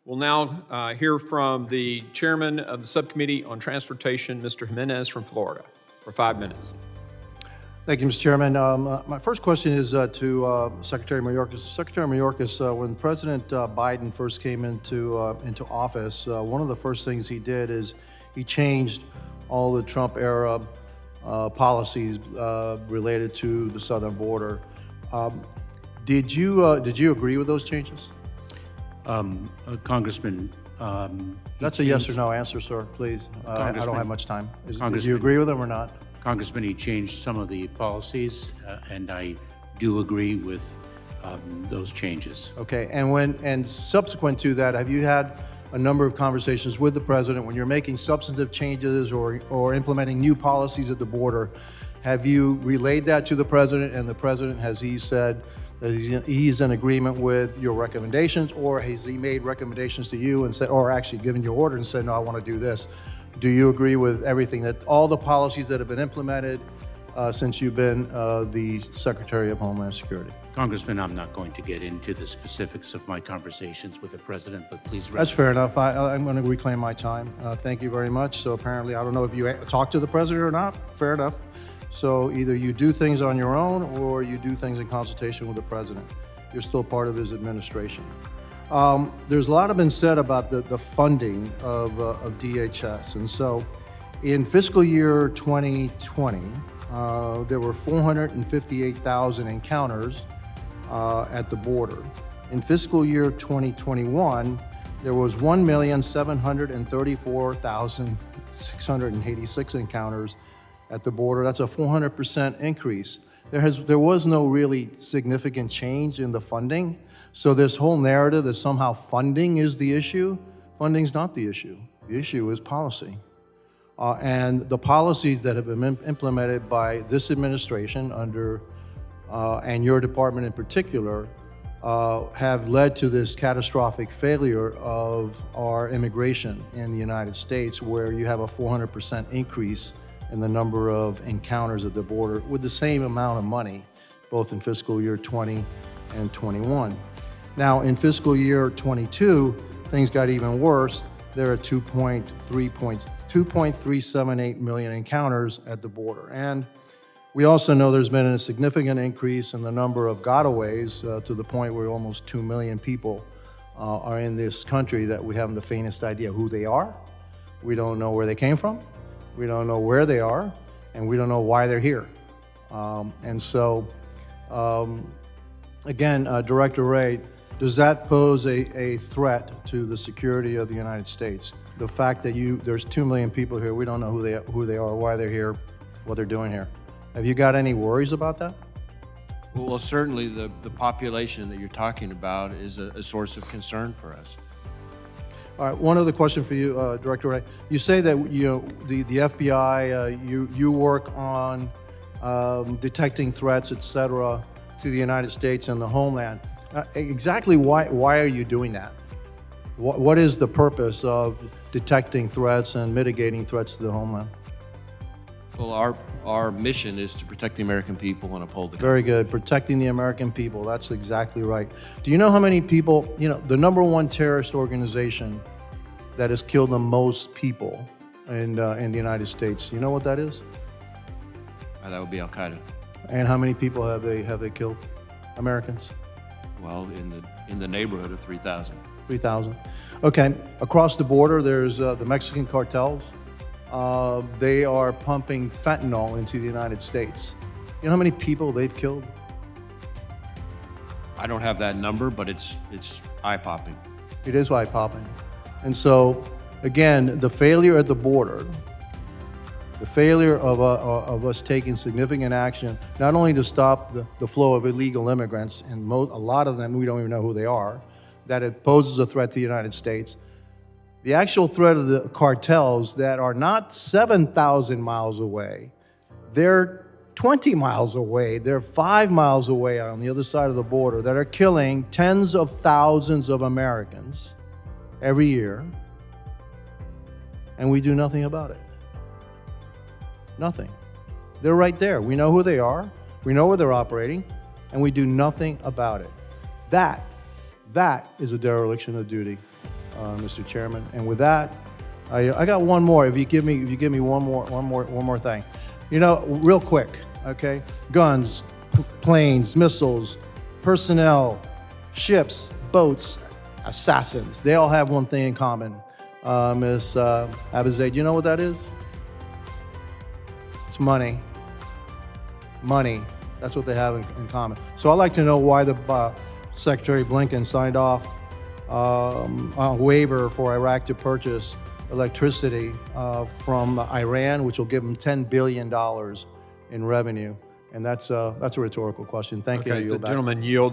We'll now hear from the chairman of the Subcommittee on Transportation, Mr. Gimenez from Florida, for 5 minutes. Thank you, Mr. Chairman. My first question is to Secretary Mayorkas. Secretary Mayorkas, when President Biden first came into office, one of the first things he did is he changed all the Trump-era policies related to the southern border. Did you agree with those changes? Congressman, that's a yes or no answer, sir, please. I don't have much time. Did you agree with them or not? Congressman, he changed some of the policies, and I do agree with those changes. Okay, and subsequent to that, have you had a number of conversations with the president when you're making substantive changes or implementing new policies at the border? Have you relayed that to the president, and the president, has he said that he's in agreement with your recommendations, or has he made recommendations to you and said, or actually given you order and said, no, I want to do this? Do you agree with everything, that all the policies that have been implemented since you've been the Secretary of Homeland Security? Congressman, I'm not going to get into the specifics of my conversations with the president, but please rest. That's fair enough. I'm going to reclaim my time. Thank you very much. So apparently, I don't know if you talked to the president or not. Fair enough. So either you do things on your own or you do things in consultation with the president. You're still part of his administration. There's a lot been said about the funding of DHS. And so in fiscal year 2020, there were 458,000 encounters at the border. In fiscal year 2021, there was 1,734,686 encounters at the border. That's a 400% increase. There was no really significant change in the funding. So this whole narrative that somehow funding is the issue, funding's not the issue. The issue is policy. And the policies that have been implemented by this administration and your department in particular, have led to this catastrophic failure of our immigration in the United States, where you have a 400% increase in the number of encounters at the border with the same amount of money, both in fiscal year 20 and 21. Now, in fiscal year 22, things got even worse. There are 2.378 million encounters at the border. And we also know there's been a significant increase in the number of gotaways to the point where almost 2 million people are in this country that we haven't the faintest idea who they are. We don't know where they came from. We don't know where they are, and we don't know why they're here. Again, Director Wray, does that pose a threat to the security of the United States? The fact that there's 2 million people here, we don't know who they are, why they're here, what they're doing here. Have you got any worries about that? Well, certainly the population that you're talking about is a source of concern for us. All right, one other question for you, Director Wray. You say that the FBI, you work on detecting threats, et cetera, to the United States and the homeland. Exactly why are you doing that? What is the purpose of detecting threats and mitigating threats to the homeland? Well, our mission is to protect the American people and uphold the country. Very good, protecting the American people, that's exactly right. Do you know how many people, the #1 terrorist organization that has killed the most people in the United States, you know what that is? That would be Al-Qaeda. And how many people have they killed? Americans? Well, in the neighborhood of 3,000. 3,000. Okay, across the border, there's the Mexican cartels. They are pumping fentanyl into the United States. You know how many people they've killed? I don't have that number, but it's eye-popping. It is eye-popping. And so, again, the failure at the border, the failure of us taking significant action, not only to stop the flow of illegal immigrants, and a lot of them, we don't even know who they are, that it poses a threat to the United States. The actual threat of the cartels that are not 7,000 miles away, they're 20 miles away, they're 5 miles away on the other side of the border, that are killing tens of thousands of Americans every year, and we do nothing about it. Nothing. They're right there. We know who they are, we know where they're operating, and we do nothing about it. That is a dereliction of duty Mr. Chairman. And with that, I got one more. If you give me one more thing, you know, real quick, okay? Guns, planes, missiles, personnel, ships, boats, assassins. They all have one thing in common. Ms. Abizaid, you know what that is? It's money. Money. That's what they have in common. So I'd like to know why the Secretary Blinken signed off a waiver for Iraq to purchase electricity from Iran, which will give them $10 billion in revenue. And that's a rhetorical question. Thank you. I Okay, yield the back. gentleman yields.